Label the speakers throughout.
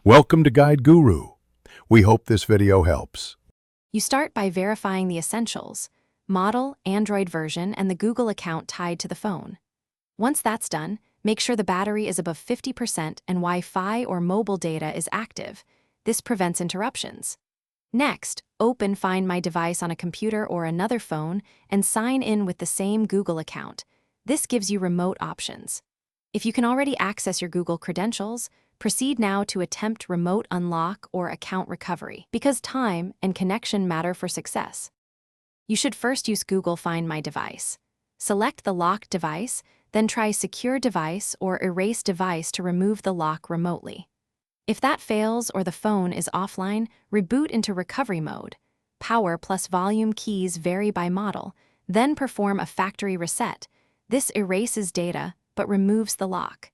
Speaker 1: Welcome to Guide Guru. We hope this video helps.
Speaker 2: You start by verifying the essentials: model, Android version, and the Google account tied to the phone. Once that's done, make sure the battery is above 50% and Wi-Fi or mobile data is active. This prevents interruptions. Next, open Find My Device on a computer or another phone and sign in with the same Google account. This gives you remote options. If you can already access your Google credentials, proceed now to attempt remote unlock or account recovery, because time and connection matter for success. You should first use Google Find My Device. Select the locked device, then try Secure Device or Erase Device to remove the lock remotely. If that fails or the phone is offline, reboot into recovery mode. Power plus volume keys vary by model, then perform a factory reset. This erases data but removes the lock.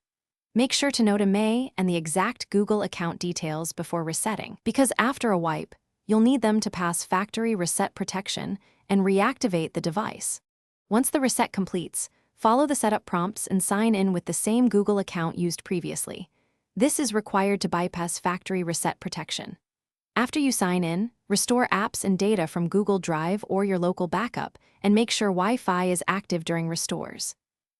Speaker 2: Make sure to note IMEI and the exact Google account details before resetting, because after a wipe, you'll need them to pass factory reset protection and reactivate the device. Once the reset completes, follow the setup prompts and sign in with the same Google account used previously. This is required to bypass factory reset protection. After you sign in, restore apps and data from Google Drive or your local backup and make sure Wi-Fi is active during restores.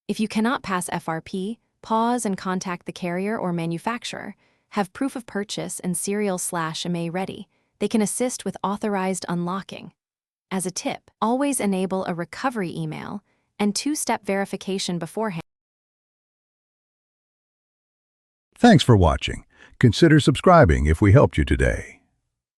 Speaker 2: If you cannot pass FRP, pause and contact the carrier or manufacturer. Have proof of purchase and serial/IMEI ready. They can assist with authorized unlocking. As a tip, always enable a recovery email and two-step verification beforehand.
Speaker 1: Thanks for watching. Consider subscribing if we helped you today.